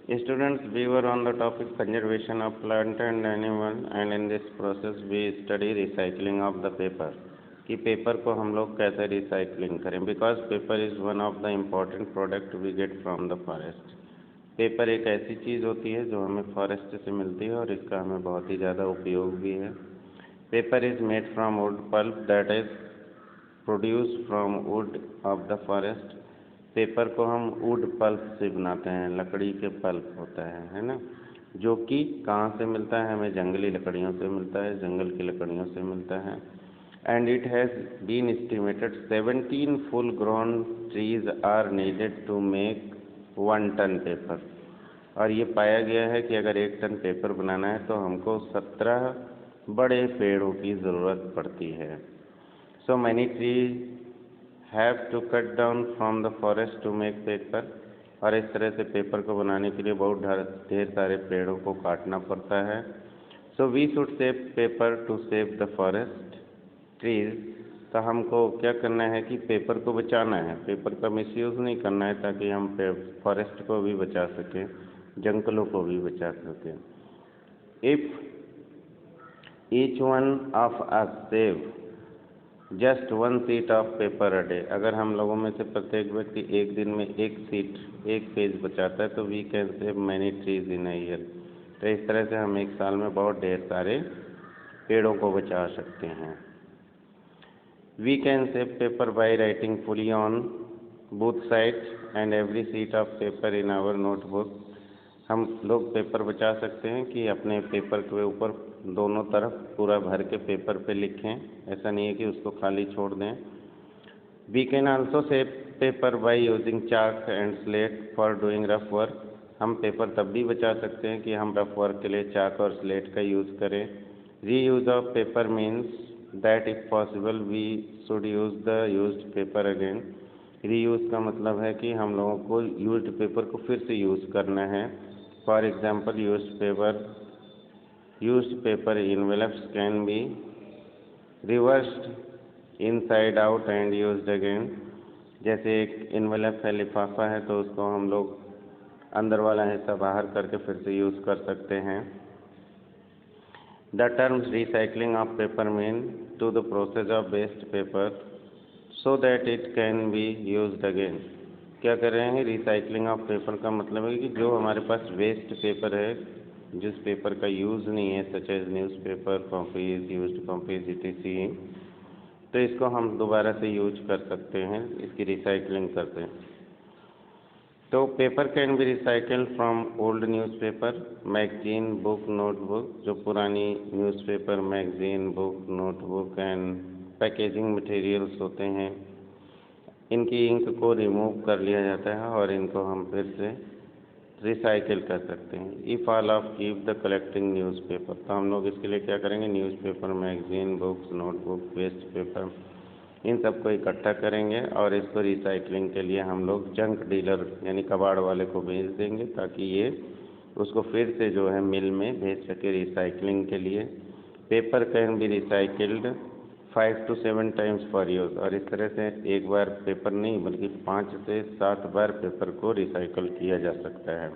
Students, we were on the topic conservation of plant and animal, and in this process we study recycling of the paper कि paper को हम लोग कैसे recycling करें, because paper is one of the important product we get from the forest. Paper एक ऐसी चीज़ होती है जो हमें फॉरेस्ट से मिलती है और इसका हमें बहुत ही ज़्यादा उपयोग भी है। Paper is made from wood pulp that is produce from would of the forest. Paper को हम वुड पल्प से बनाते हैं, लकड़ी के पल्प होता है ना, जो कि कहाँ से मिलता है, हमें जंगली लकड़ियों से मिलता है, जंगल की लकड़ियों से मिलता है। And it has been estimated 17 full grown trees are needed to make 1 ton paper. और ये पाया गया है कि अगर 1 टन पेपर बनाना है तो हमको 17 बड़े पेड़ों की ज़रूरत पड़ती है। So many trees have to cut down from the forest to make paper. और इस तरह से पेपर को बनाने के लिए बहुत ढेर सारे पेड़ों को काटना पड़ता है। So we should save paper to save the forest trees. तो हमको क्या करना है कि पेपर को बचाना है, पेपर का मिसयूज़ नहीं करना है, ताकि हम फॉरेस्ट को भी बचा सकें, जंगलों को भी बचा सकें। If each one of us save just 1 sheet of paper a day, अगर हम लोगों में से प्रत्येक व्यक्ति एक दिन में 1 शीट, 1 पेज बचाता है, तो we can save many trees in a year. तो इस तरह से हम एक साल में बहुत ढेर सारे पेड़ों को बचा सकते हैं। We can save paper by writing fully on both sides and every sheet of paper in our notebook. हम लोग पेपर बचा सकते हैं कि अपने पेपर के ऊपर दोनों तरफ पूरा भर के पेपर पे लिखें, ऐसा नहीं है कि उसको खाली छोड़ दें। We can also save paper by using chalk and slate for doing rough work. हम पेपर तब भी बचा सकते हैं कि हम रफ वर्क के लिए चाक और स्लेट का यूज़ करें। Reuse of paper means that if possible we should use the used paper again. Reuse का मतलब है कि हम लोगों को यूज्ड पेपर को फिर से यूज़ करना है। For example used paper envelopes can be reversed inside out and used again। जैसे एक इन्वेलप है, लिफाफा है, तो उसको हम लोग अंदर वाला हिस्सा बाहर करके फिर से यूज़ कर सकते हैं। The terms recycling of paper mean to the process of waste paper so that it can be used again. क्या कर रहे हैं, रिसाइकलिंग ऑफ पेपर का मतलब है कि जो हमारे पास वेस्ट पेपर है, जिस पेपर का यूज़ नहीं है, such as newspaper, copies, used copies etc, तो इसको हम दोबारा से यूज कर सकते हैं, इसकी रिसाइकलिंग करते हैं। तो paper can be recycled from old newspaper, magazine, book, notebook. जो पुरानी newspaper, magazine, book, notebook and packaging materials होते हैं, इनकी इंक को रिमूव कर लिया जाता है और इनको हम फिर से रिसाइकिल कर सकते हैं। If all of keep the collecting newspaper, तो हम लोग इसके लिए क्या करेंगे, newspaper, magazine, books, notebook, waste paper, इन सबको इकट्ठा करेंगे और इसको रिसाइकलिंग के लिए हम लोग जंक डीलर यानी कबाड़ वाले को भेज देंगे, ताकि ये उसको फिर से जो है मिल में भेज सके रिसाइकलिंग के लिए। Paper can be recycled 5 to 7 times for use. और इस तरह से एक बार पेपर नहीं बल्कि 5 से 7 बार पेपर को रिसाइकल किया जा सकता है।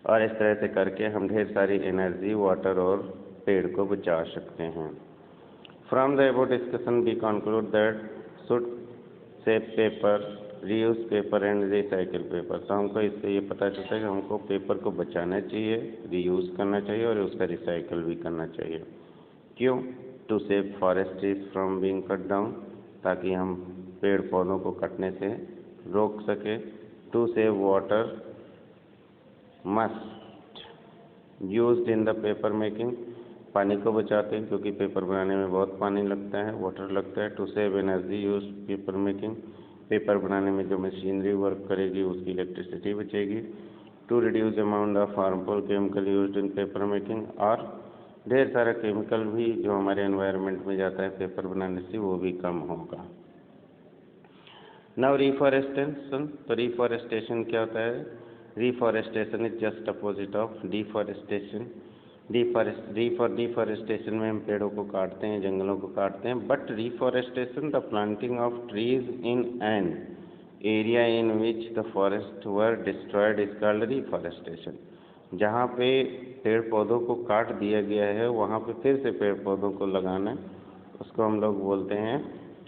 और इस तरह से करके हम ढेर सारी एनर्जी, वाटर और पेड़ को बचा सकते हैं। From the above discussion we conclude that should save paper, reuse paper and recycle paper. तो हमको इससे ये पता चलता है कि हमको पेपर को बचाना चाहिए, रीयूज़ करना चाहिए और उसका रिसाइकिल भी करना चाहिए। क्यों? To save forest trees from being cut down, ताकि हम पेड़ पौधों को कटने से रोक सके। To save water must used in the paper making, पानी को बचाते हैं क्योंकि पेपर बनाने में बहुत पानी लगता है, वाटर लगता है। To save energy use paper making, paper बनाने में जो मशीनरी वर्क करेगी उसकी इलेक्ट्रिसिटी बचेगी। To reduce amount of harmful chemical used in paper making, और ढेर सारा केमिकल भी जो हमारे एनवायरनमेंट में जाता है पेपर बनाने से, वो भी कम होगा। नाउ रिफॉरेस्टेशन, तो रिफॉरेस्टेशन क्या होता है? Reforestation is just opposite of deforestation. Deforestation में हम पेड़ों को काटते हैं, जंगलों को काटते हैं, but reforestation the planting of trees in an area in which the forest were destroyed is called reforestation. जहाँ पे पेड़ पौधों को काट दिया गया है वहाँ पे फिर से पेड़ पौधों को लगाना, उसको हम लोग बोलते हैं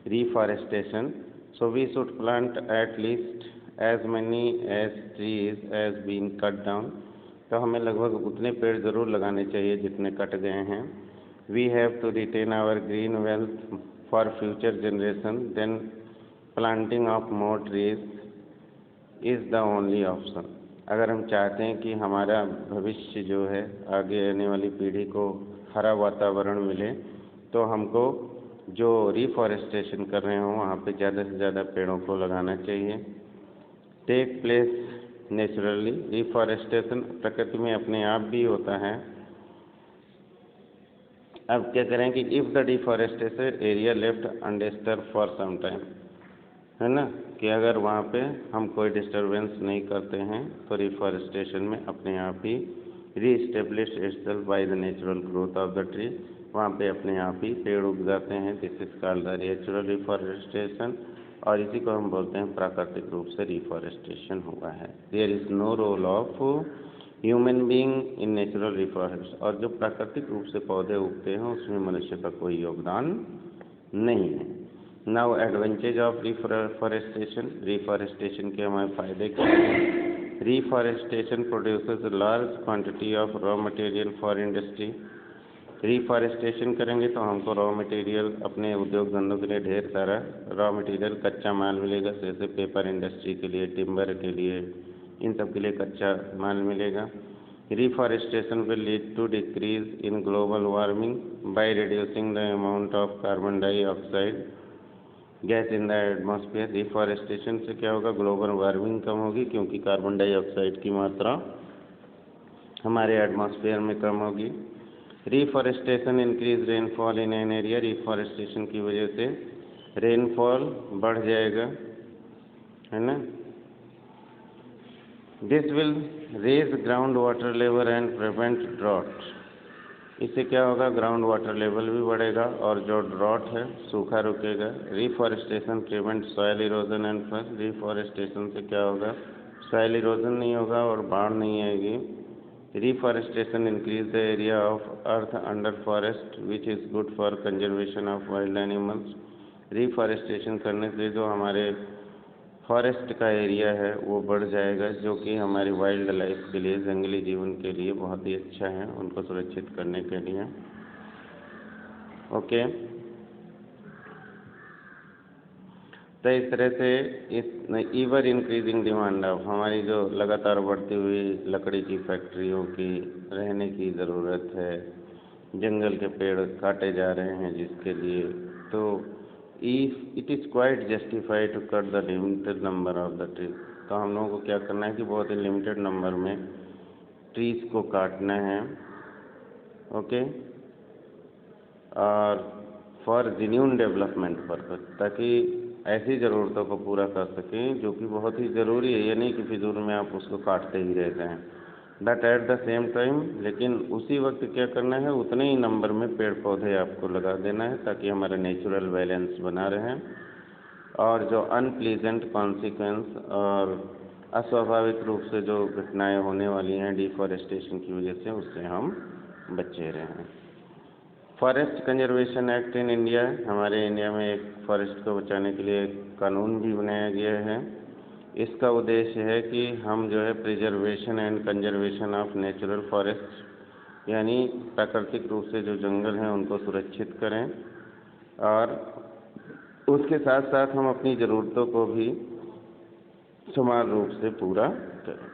reforestation. So we should plant at least as many as trees as been cut down. तो हमें लगभग उतने पेड़ ज़रूर लगाने चाहिए जितने कट गए हैं। We have to retain our green wealth for future generation, then planting of more trees is the only option. अगर हम चाहते हैं कि हमारा भविष्य जो है, आगे आने वाली पीढ़ी को हरा वातावरण मिले, तो हमको जो रिफॉरेस्टेशन कर रहे हों वहाँ पे ज़्यादा से ज़्यादा पेड़ों को लगाना चाहिए। टेक प्लेस नेचुरली, रिफॉरेस्टेशन प्रकृति में अपने आप भी होता है। अब क्या करें कि if the deforestation area left undisturb for some time, है ना, कि अगर वहाँ पे हम कोई डिस्टरबेंस नहीं करते हैं तो रिफॉरेस्टेशन में अपने आप ही reestablish itself by the natural growth of the tree, वहाँ पे अपने आप ही पेड़ उग जाते हैं। This is called the natural reforestation, और इसी को हम बोलते हैं प्राकृतिक रूप से रिफॉरेस्टेशन हुआ है। There is no role of human being in natural reforest, और जो प्राकृतिक रूप से पौधे उगते हैं उसमें मनुष्य का कोई योगदान नहीं है। Now advantage of reforestation, reforestation के हमारे फायदे क्या हैं? Reforestation produces large quantity of raw material for industry. Reforestation करेंगे तो हमको रॉ मटेरियल अपने उद्योग धंधों के लिए ढेर सारा रॉ मटेरियल कच्चा माल मिलेगा, जैसे पेपर इंडस्ट्री के लिए, टिम्बर के लिए, इन सब के लिए कच्चा माल मिलेगा। Reforestation will lead to decrease in global warming by reducing the amount of carbon dioxide gas in the atmosphere. Reforestation से क्या होगा? ग्लोबल वार्मिंग कम होगी, क्योंकि कार्बन डाइऑक्साइड की मात्रा हमारे एटमॉस्फेयर में कम होगी। Reforestation increase rainfall in an area, reforestation की वजह से रेनफॉल बढ़ जाएगा, है ना। This will raise ground water level and prevent drought. इससे क्या होगा? ग्राउंड वाटर लेवल भी बढ़ेगा और जो ड्रॉट है सूखा रुकेगा। Reforestation prevent soil erosion and flood, reforestation से क्या होगा? सॉइल इरोजन नहीं होगा और बाढ़ नहीं आएगी। Reforestation increase the area of earth under forest which is good for conservation of wild animals. Reforestation करने से जो हमारे फॉरेस्ट का एरिया है वो बढ़ जाएगा, जो कि हमारी वाइल्ड लाइफ के लिए, जंगली जीवन के लिए बहुत ही अच्छा है, उनको सुरक्षित करने के लिए। ओके, तो इस तरह से इस ईवर इंक्रीजिंग डिमांड ऑफ, हमारी जो लगातार बढ़ती हुई लकड़ी की फैक्ट्रियों की रहने की ज़रूरत है, जंगल के पेड़ काटे जा रहे हैं जिसके लिए, तो if it is quite justified to cut the limited number of the trees. तो हम लोगों को क्या करना है कि बहुत ही लिमिटेड नंबर में ट्रीज को काटना है। ओके, और फॉर जेन्युइन डेवलपमेंट पर्पज, ताकि ऐसी ज़रूरतों को पूरा कर सकें जो कि बहुत ही ज़रूरी है। ये नहीं कि फिजूल में आप उसको काटते ही रहते हैं। But at the same time, लेकिन उसी वक्त क्या करना है, उतने ही नंबर में पेड़ पौधे आपको लगा देना है, ताकि हमारा नेचुरल बैलेंस बना रहे और जो अनप्लीजेंट कॉन्सिक्वेंस और अस्वाभाविक रूप से जो घटनाएं होने वाली हैं डिफॉरेस्टेशन की वजह से, उससे हम बचे रहें। Forest conservation act in India, हमारे इंडिया में एक फॉरेस्ट को बचाने के लिए एक कानून भी बनाया गया है। इसका उद्देश्य है कि हम जो है preservation and conservation of natural forest, यानी प्राकृतिक रूप से जो जंगल हैं उनको सुरक्षित करें, और उसके साथ साथ हम अपनी ज़रूरतों को भी समान रूप से पूरा करें।